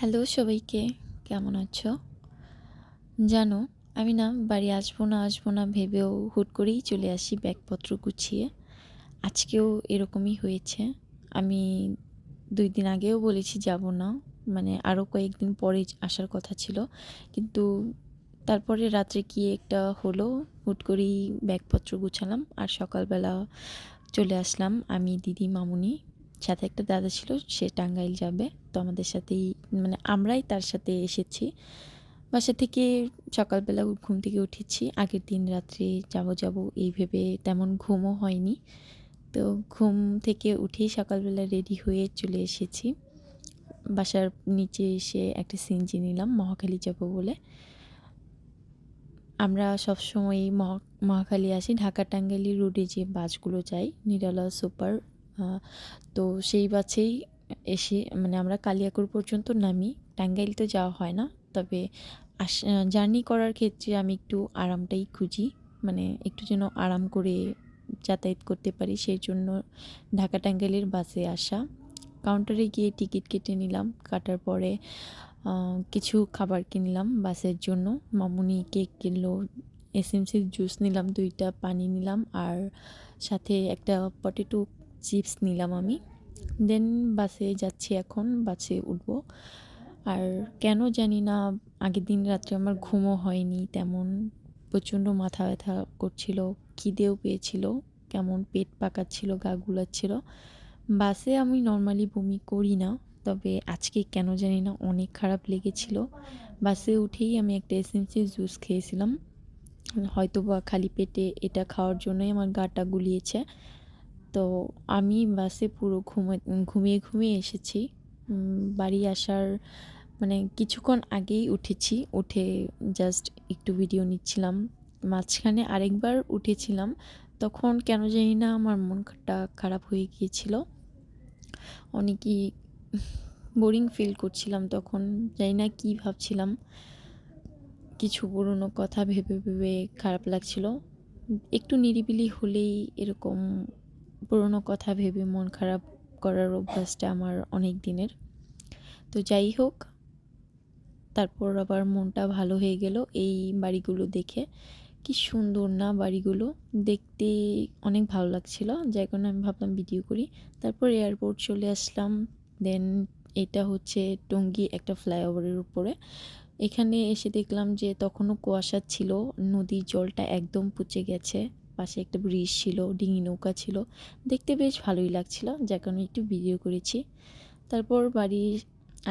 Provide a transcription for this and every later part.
Hello সবাইকে, কেমন আছো? জানো, আমি না বাড়ি আসবো না ভেবেও হুট করেই চলে আসি ব্যাগপত্র গুছিয়ে। আজকেও এরকমই হয়েছে। আমি ২ দিন আগেও বলেছি যাব না। মানে আরও কয়েকদিন পরে আসার কথা ছিল। কিন্তু তারপরে রাত্রে কি একটা হলো, হুট করেই ব্যাগপত্র গুছালাম আর সকালবেলা চলে আসলাম আমি, দিদি, মামুনি। সাথে একটা দাদা ছিল, সে টাঙ্গাইল যাবে। তো আমাদের সাথেই মানে আমরাই তার সাথে এসেছি। বাসা থেকে সকালবেলা ঘুম থেকে উঠেছি। আগের দিন রাত্রে যাব এই ভেবে তেমন ঘুমও হয়নি। তো ঘুম থেকে উঠেই সকালবেলা রেডি হয়ে চলে এসেছি। বাসার নিচে এসে একটা সিএনজি নিলাম মহাখালী যাব বলে। আমরা সবসময়ই মহাখালী আসি। ঢাকা টাঙ্গাইল রোডে যে বাসগুলো যায়, নিরালা সুপার, তো সেই বাসেই এসে মানে আমরা কালিয়াকৈর পর্যন্ত নামি। টাঙ্গাইল তো যাওয়া হয় না, তবে জার্নি করার ক্ষেত্রে আমি একটু আরামটাই খুঁজি। মানে একটু যেন আরাম করে যাতায়াত করতে পারি, সেই জন্য ঢাকা টাঙ্গাইলের বাসে আসা। কাউন্টারে গিয়ে টিকিট কেটে নিলাম। কাটার পরে কিছু খাবার কিনলাম বাসের জন্য। মামুনি কেক কিনলো, এসএমসির জুস নিলাম 2টা, পানি নিলাম আর সাথে একটা পটেটো চিপস নিলাম আমি। দেন বাসে যাচ্ছি, এখন বাসে উঠবো। আর কেন জানি না আগের দিন রাত্রে আমার ঘুমও হয়নি তেমন। প্রচণ্ড মাথা ব্যথা করছিল, খিদেও পেয়েছিল, কেমন পেট পাকাচ্ছিল, গা গুলাচ্ছিল। বাসে আমি নর্মালি বমি করি না, তবে আজকে কেন জানি না অনেক খারাপ লেগেছিল। বাসে উঠেই আমি একটা এসএমসির জুস খেয়েছিলাম। হয়তোবা খালি পেটে এটা খাওয়ার জন্যই আমার গাটা গুলিয়েছে। তো আমি বাসে পুরো ঘুমিয়ে এসেছি। বাড়ি আসার মানে কিছুক্ষণ আগেই উঠেছি। উঠে জাস্ট একটু ভিডিও নিচ্ছিলাম। মাঝখানে আরেকবার উঠেছিলাম, তখন কেন জানি না আমার মনটা খারাপ হয়ে গিয়েছিল। অনেকই বোরিং ফিল করছিলাম তখন। জানি না কী ভাবছিলাম, কিছু পুরনো কথা ভেবে ভেবে খারাপ লাগছিল। একটু নিরিবিলি হলেই এরকম পুরনো কথা ভেবে মন খারাপ করার অভ্যাসটা আমার অনেক দিনের। তো যাই হোক, তারপর আবার মনটা ভালো হয়ে গেল এই বাড়িগুলো দেখে। কি সুন্দর না বাড়িগুলো, দেখতে অনেক ভালো লাগছিল, যার কারণে আমি ভাবলাম ভিডিও করি। তারপর এয়ারপোর্ট চলে আসলাম। দেন এটা হচ্ছে টঙ্গী একটা ফ্লাইওভারের উপরে। এখানে এসে দেখলাম যে তখনও কুয়াশা ছিল, নদীর জলটা একদম পচে গেছে। পাশে একটা ব্রিজ ছিল, ডিঙি নৌকা ছিল, দেখতে বেশ ভালোই লাগছিল, যার কারণে একটু ভিডিও করেছি। তারপর বাড়ি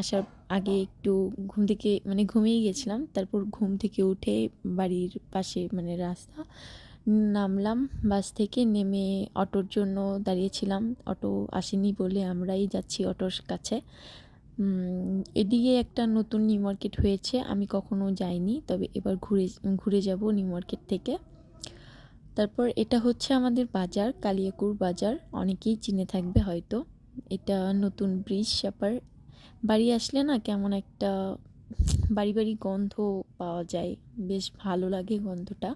আসার আগে একটু ঘুম থেকে মানে ঘুমিয়ে গেছিলাম। তারপর ঘুম থেকে উঠে বাড়ির পাশে মানে রাস্তা নামলাম। বাস থেকে নেমে অটোর জন্য দাঁড়িয়েছিলাম। অটো আসেনি বলে আমরাই যাচ্ছি অটোর কাছে। এদিকে একটা নতুন নিউ মার্কেট হয়েছে, আমি কখনো যাইনি, তবে এবার ঘুরে যাব নিউ মার্কেট থেকে। তারপর এটা হচ্ছে আমাদের বাজার, কালিয়াকৈর বাজার, অনেকেই চিনে থাকবে হয়তো। এটা নতুন ব্রিজ সাপার। বাড়ি আসলে না কেমন একটা বাড়ি বাড়ি গন্ধ পাওয়া যায়, বেশ ভালো লাগে গন্ধটা।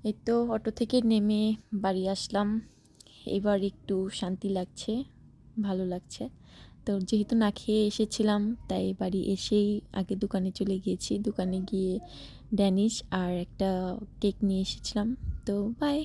এই তো অটো থেকে নেমে বাড়ি আসলাম। এবার একটু শান্তি লাগছে, ভালো লাগছে। তো যেহেতু না খেয়ে এসেছিলাম, তাই বাড়ি এসেই আগে দোকানে চলে গিয়েছি। দোকানে গিয়ে ড্যানিশ আর একটা কেক নিয়ে এসেছিলাম। তো বাই।